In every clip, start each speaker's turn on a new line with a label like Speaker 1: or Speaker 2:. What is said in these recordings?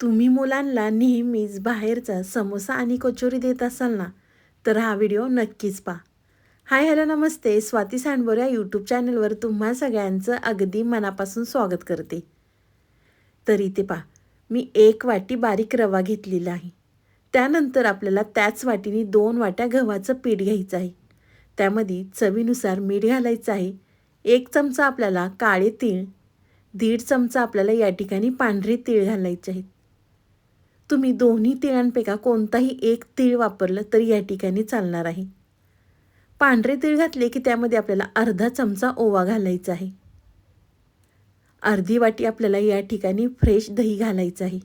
Speaker 1: तुम्ही मुलांना नेहमीच बाहेरचा समोसा आणि कचोरी देत असाल ना, तर हा व्हिडिओ नक्कीच पहा. हाय हॅलो नमस्ते, स्वाती सांडबोर या यूट्यूब चॅनलवर तुम्हा सगळ्यांचं अगदी मनापासून स्वागत करते. तर इथे पहा, मी 1 वाटी बारीक रवा घेतलेला आहे. त्यानंतर आपल्याला त्याच वाटीने 2 वाट्या गव्हाचं पीठ घ्यायचं आहे. त्यामध्ये चवीनुसार मीठ घालायचं आहे. 1 चमचा आपल्याला काळे तीळ, 1.5 चमचा आपल्याला या ठिकाणी पांढरे तीळ घालायचे आहेत. तुम्ही दोन्ही तिळांपैकी कोणताही एक तीळ वापरलं तरी या ठिकाणी चालणार आहे. पांढरे तीळ घातले की त्यामध्ये आपल्याला अर्धा चमचा ओवा घालायचा आहे. अर्धी वाटी आपल्याला या ठिकाणी फ्रेश दही घालायचं आहे.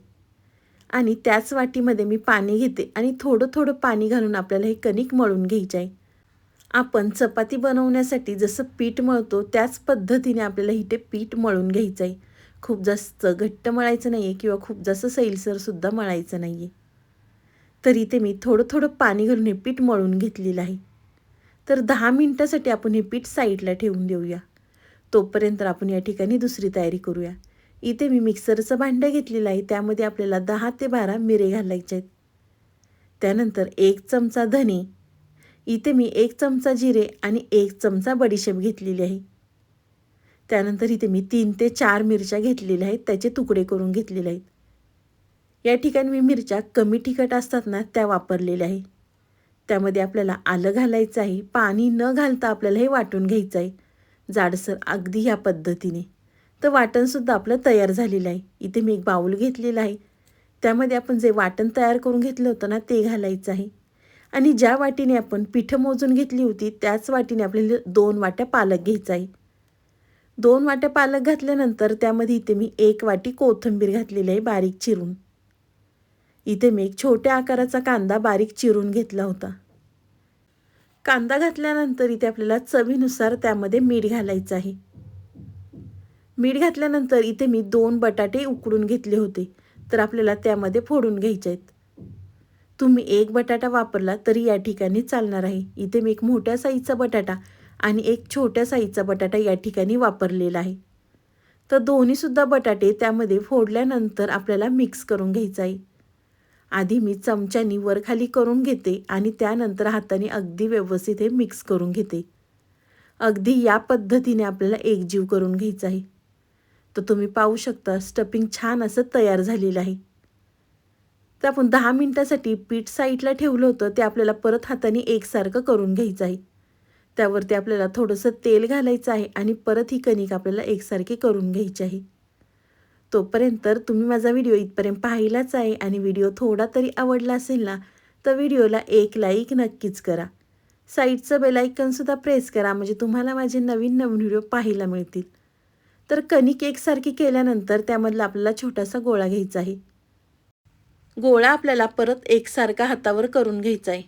Speaker 1: आणि त्याच वाटीमध्ये मी पाणी घेते आणि थोडं थोडं पाणी घालून आपल्याला हे कणिक मळून घ्यायचे आहे. आपण चपाती बनवण्यासाठी जसं पीठ मळतो त्याच पद्धतीने आपल्याला इथे पीठ मळून घ्यायचं आहे. खूप जास्त घट्ट मळायचं नाही आहे किंवा खूप जास्त सैलसरसुद्धा मळायचं नाही आहे. तर इथे मी थोडं थोडं पाणी घालून हे पीठ मळून घेतलेलं आहे. तर 10 मिनिटासाठी आपण हे पीठ साईडला ठेवून देऊया. तोपर्यंत आपण या ठिकाणी दुसरी तयारी करूया. इथे मी मिक्सरचं भांडं घेतलेलं आहे. त्यामध्ये आपल्याला 10 ते 12 मिरे घालायचे आहेत. त्यानंतर 1 चमचा धने, इथे मी 1 चमचा जिरे आणि 1 चमचा बडीशेप घेतलेली आहे. त्यानंतर इथे मी 3 ते 4 मिरच्या घेतलेल्या आहेत, त्याचे तुकडे करून घेतलेले आहेत. या ठिकाणी मी मिरच्या कमी तिखट असतात ना त्या वापरलेल्या आहे. त्यामध्ये आपल्याला आलं घालायचं आहे. पाणी न घालता आपल्याला हे वाटून घ्यायचं आहे जाडसर अगदी ह्या पद्धतीने. तर वाटणसुद्धा आपलं तयार झालेलं आहे. इथे मी एक बाऊल घेतलेला आहे. त्यामध्ये आपण जे वाटण तयार करून घेतलं होतं ना ते घालायचं आहे. आणि ज्या वाटीने आपण पिठं मोजून घेतली होती त्याच वाटीने आपल्याला 2 वाट्या पालक घ्यायचा आहे. 2 वाट्या पालक घातल्यानंतर त्यामध्ये इथे मी 1 वाटी कोथिंबीर घातलेली आहे बारीक चिरून. इथे मी एक छोट्या आकाराचा कांदा बारीक चिरून घेतला होता. कांदा घातल्यानंतर इथे आपल्याला चवीनुसार त्यामध्ये मीठ घालायचं आहे. मीठ घातल्यानंतर इथे मी 2 बटाटे उकडून घेतले होते, तर आपल्याला त्यामध्ये फोडून घ्यायचे आहेत. तुम्ही 1 बटाटा वापरला तरी या ठिकाणी चालणार आहे. इथे मी एक मोठ्या साईजचा बटाटा आणि एक छोट्या साईजचा बटाटा या ठिकाणी वापरलेला आहे. तर दोन्हीसुद्धा बटाटे त्यामध्ये फोडल्यानंतर आपल्याला मिक्स करून घ्यायचं आहे. आधी मी चमच्यानी वरखाली करून घेते आणि त्यानंतर हाताने अगदी व्यवस्थित हे मिक्स करून घेते. अगदी या पद्धतीने आपल्याला एकजीव करून घ्यायचं आहे. तर तुम्ही पाहू शकता स्टफिंग छान असं तयार झालेलं आहे. तर आपण 10 मिनिटासाठी पीठ साईडला ठेवलं होतं ते आपल्याला परत हाताने एकसारखं करून घ्यायचं आहे. त्यावरती आपल्याला थोडंसं तेल घालायचं आहे आणि परत ही कणिक आपल्याला एकसारखी करून घ्यायची आहे. तोपर्यंत तुम्ही माझा व्हिडिओ इथपर्यंत पाहिलाच आहे आणि व्हिडिओ थोडा तरी आवडला असेल ना, तर व्हिडिओला एक लाईक नक्कीच करा. साईडचं बेल आयकॉनसुद्धा प्रेस करा म्हणजे तुम्हाला माझे नवीन नवीन व्हिडिओ पाहायला मिळतील. तर कणिक एकसारखी केल्यानंतर त्यामधला आपल्याला छोटासा गोळा घ्यायचा आहे. गोळा आपल्याला परत एकसारखा हातावर करून घ्यायचा आहे.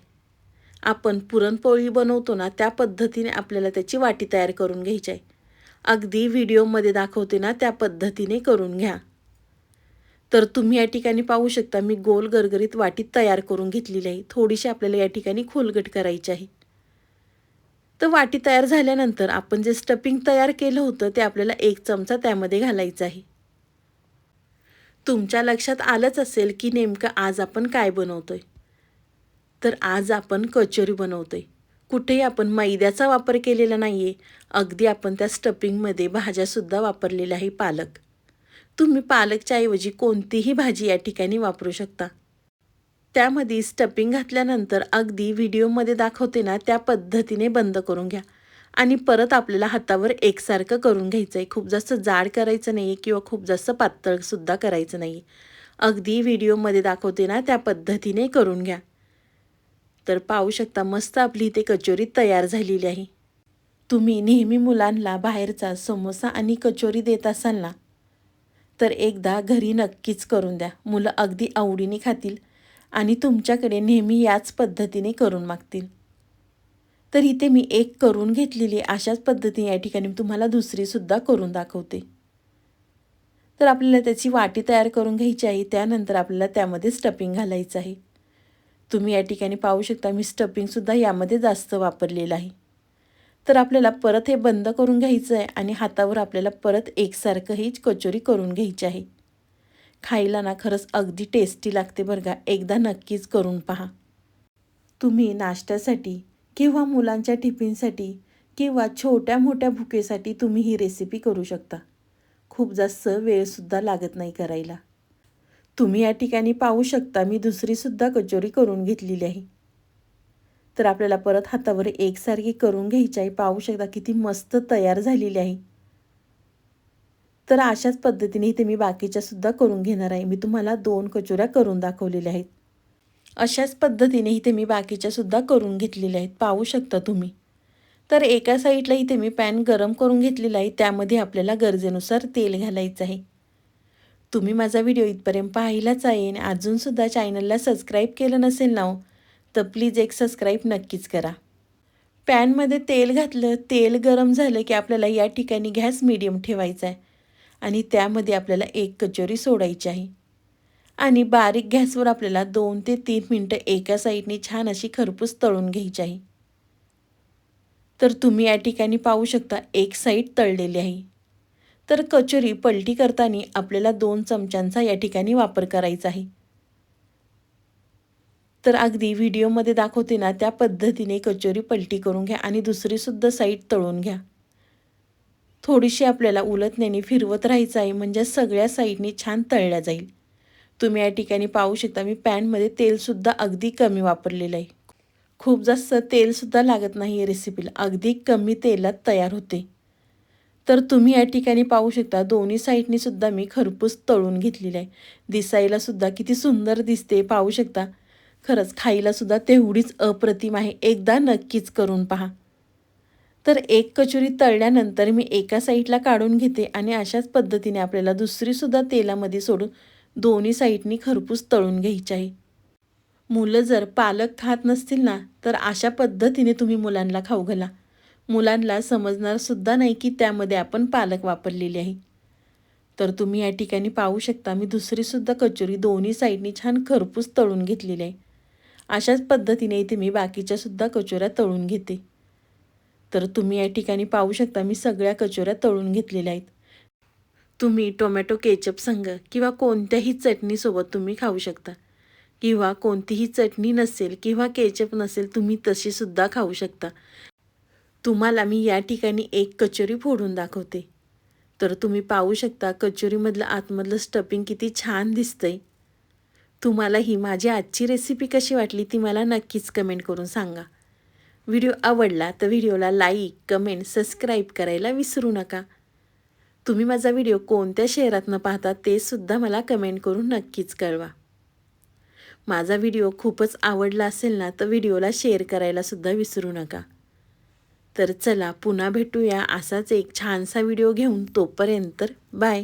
Speaker 1: आपण पुरणपोळी बनवतो ना त्या पद्धतीने आपल्याला त्याची वाटी तयार करून घ्यायची आहे. अगदी व्हिडिओमध्ये दाखवते ना त्या पद्धतीने करून घ्या. तर तुम्ही या ठिकाणी पाहू शकता मी गोल गरगरीत वाटी तयार करून घेतलेली आहे. थोडीशी आपल्याला या ठिकाणी खोलगट करायची आहे. तर वाटी तयार झाल्यानंतर आपण जे स्टफिंग तयार केलं होतं ते आपल्याला 1 चमचा त्यामध्ये घालायचं आहे. तुमच्या लक्षात आलंच असेल की नेमकं आज आपण काय बनवतोय. तर आज आपण कचोरी बनवतोय. कुठेही आपण मैद्याचा वापर केलेला नाहीये. अगदी आपण त्या स्टफिंगमध्ये भाज्यासुद्धा वापरलेल्या आहे पालक. तुम्ही पालकच्या ऐवजी कोणतीही भाजी या ठिकाणी वापरू शकता. त्यामध्ये स्टफिंग घातल्यानंतर अगदी व्हिडिओमध्ये दाखवते ना त्या पद्धतीने बंद करून घ्या आणि परत आपल्याला हातावर एकसारखं करून घ्यायचं आहे. खूप जास्त जाड करायचं नाही आहे किंवा खूप जास्त पातळसुद्धा करायचं नाही. अगदी व्हिडिओमध्ये दाखवते ना त्या पद्धतीने करून घ्या. तर पाहू शकता मस्त आपली इथे कचोरी तयार झालेली आहे. तुम्ही नेहमी मुलांना बाहेरचा समोसा आणि कचोरी देत असाल ना, तर एकदा घरी नक्कीच करून द्या. मुलं अगदी आवडीने खातील आणि तुमच्याकडे नेहमी याच पद्धतीने करून मागतील. तर इथे मी एक करून घेतलेली अशाच पद्धतीने या ठिकाणी तुम्हाला दुसरीसुद्धा करून दाखवते. तर आपल्याला त्याची वाटी तयार करून घ्यायची आहे. त्यानंतर आपल्याला त्यामध्ये स्टफिंग घालायचं आहे. तुम्ही या ठिकाणी पाहू शकता मी स्टफिंगसुद्धा यामध्ये जास्त वापरलेलं आहे. तर आपल्याला परत हे बंद करून घ्यायचं आहे आणि हातावर आपल्याला परत एकसारखं ही कचोरी करून घ्यायची आहे. खायला ना खरंच अगदी टेस्टी लागते बरं का. एकदा नक्कीच करून पहा. तुम्ही नाश्त्यासाठी किंवा मुलांच्या टिफिनसाठी किंवा छोट्या मोठ्या भुकेसाठी तुम्ही ही रेसिपी करू शकता. खूप जास्त वेळसुद्धा लागत नाही करायला. तुम्ही या ठिकाणी पाहू शकता मी दुसरीसुद्धा कचोरी करून घेतलेली आहे. तर आपल्याला परत हातावर एकसारखी करून घ्यायची आहे. पाहू शकता किती मस्त तयार झालेली आहे. तर अशाच पद्धतीने इथे मी बाकीच्यासुद्धा करून घेणार आहे. मी तुम्हाला 2 कचोऱ्या करून दाखवलेल्या आहेत. अशाच पद्धतीने इथे मी बाकीच्यासुद्धा करून घेतलेल्या आहेत. पाहू शकता तुम्ही. तर एका साईडला इथे मी पॅन गरम करून घेतलेला आहे. त्यामध्ये आपल्याला गरजेनुसार तेल घालायचं आहे. तुम्ही माझा व्हिडिओ इथपर्यंत पाहिलाच आहे आणि अजूनसुद्धा चॅनलला सबस्क्राईब केलं नसेल ना तर प्लीज एक सबस्क्राईब नक्कीच करा. पॅनमध्ये तेल घातलं, तेल गरम झालं की आपल्याला या ठिकाणी गॅस मीडियम ठेवायचा आहे आणि त्यामध्ये आपल्याला 1 कचोरी सोडायची आहे आणि बारीक गॅसवर आपल्याला 2 ते 3 मिनटं एका साईडने छान अशी खरपूस तळून घ्यायची आहे. तर तुम्ही या ठिकाणी पाहू शकता एक साईड तळलेली आहे. तर कचोरी पलटी करताना आपल्याला 2 चमच्यांचा या ठिकाणी वापर करायचा आहे. तर अगदी व्हिडिओमध्ये दाखवते ना त्या पद्धतीने कचोरी पलटी करून घ्या आणि दुसरीसुद्धा साईड तळून घ्या. थोडीशी आपल्याला उलटण्याने फिरवत राहायचं आहे म्हणजे सगळ्या साईडनी छान तळल्या जाईल. तुम्ही या ठिकाणी पाहू शकता मी पॅनमध्ये तेलसुद्धा अगदी कमी वापरलेलं आहे. खूप जास्त तेलसुद्धा लागत नाही या रेसिपीला. अगदी कमी तेलात तयार होते. तर तुम्ही या ठिकाणी पाहू शकता दोन्ही साईडनी सुद्धा मी खरपूस तळून घेतलेली आहे. दिसायला सुद्धा किती सुंदर दिसते पाहू शकता. खरंच खायला सुद्धा तेवढीच अप्रतिम आहे. एकदा नक्कीच करून पहा. तर एक कचोरी तळल्यानंतर मी एका साईडला काढून घेते आणि अशाच पद्धतीने आपल्याला दुसरीसुद्धा तेलामध्ये सोडून दोन्ही साईडनी खरपूस तळून घ्यायची आहे. मुलं जर पालक खात नसतील ना तर अशा पद्धतीने तुम्ही मुलांना खाऊ घाला. मुलांना समजणार सुद्धा नाही की त्यामध्ये आपण पालक वापरलेली आहे. तर तुम्ही या ठिकाणी पाहू शकता मी दुसरीसुद्धा कचोरी दोन्ही साईडनी छान खरपूस तळून घेतलेली आहे. अशाच पद्धतीने इथे मी बाकीच्यासुद्धा कचोऱ्या तळून घेते. तर तुम्ही या ठिकाणी पाहू शकता मी सगळ्या कचोऱ्या तळून घेतलेल्या आहेत. तुम्ही टोमॅटो केचप संग किंवा कोणत्याही चटणीसोबत तुम्ही खाऊ शकता किंवा कोणतीही चटणी नसेल किंवा केचप नसेल तुम्ही तशीसुद्धा खाऊ शकता. तुम्हाला मी या ठिकाणी 1 कचोरी फोडून दाखवते. तर तुम्ही पाहू शकता कचोरीमधलं आतमधलं स्टफिंग किती छान दिसतंय. तुम्हाला ही माझी आजची रेसिपी कशी वाटली ती मला नक्कीच कमेंट करून सांगा. व्हिडिओ आवडला तर व्हिडिओला लाईक, कमेंट, सबस्क्राईब करायला विसरू नका. तुम्ही माझा व्हिडिओ कोणत्या शहरातनं पाहता ते सुद्धा मला कमेंट करून नक्कीच कळवा. माझा व्हिडिओ खूपच आवडला असेल ना तर व्हिडिओला शेअर करायला सुद्धा विसरू नका. तर चला पुन्हा भेटूया असाच एक छानसा व्हिडिओ घेऊन. तोपर्यंत बाय.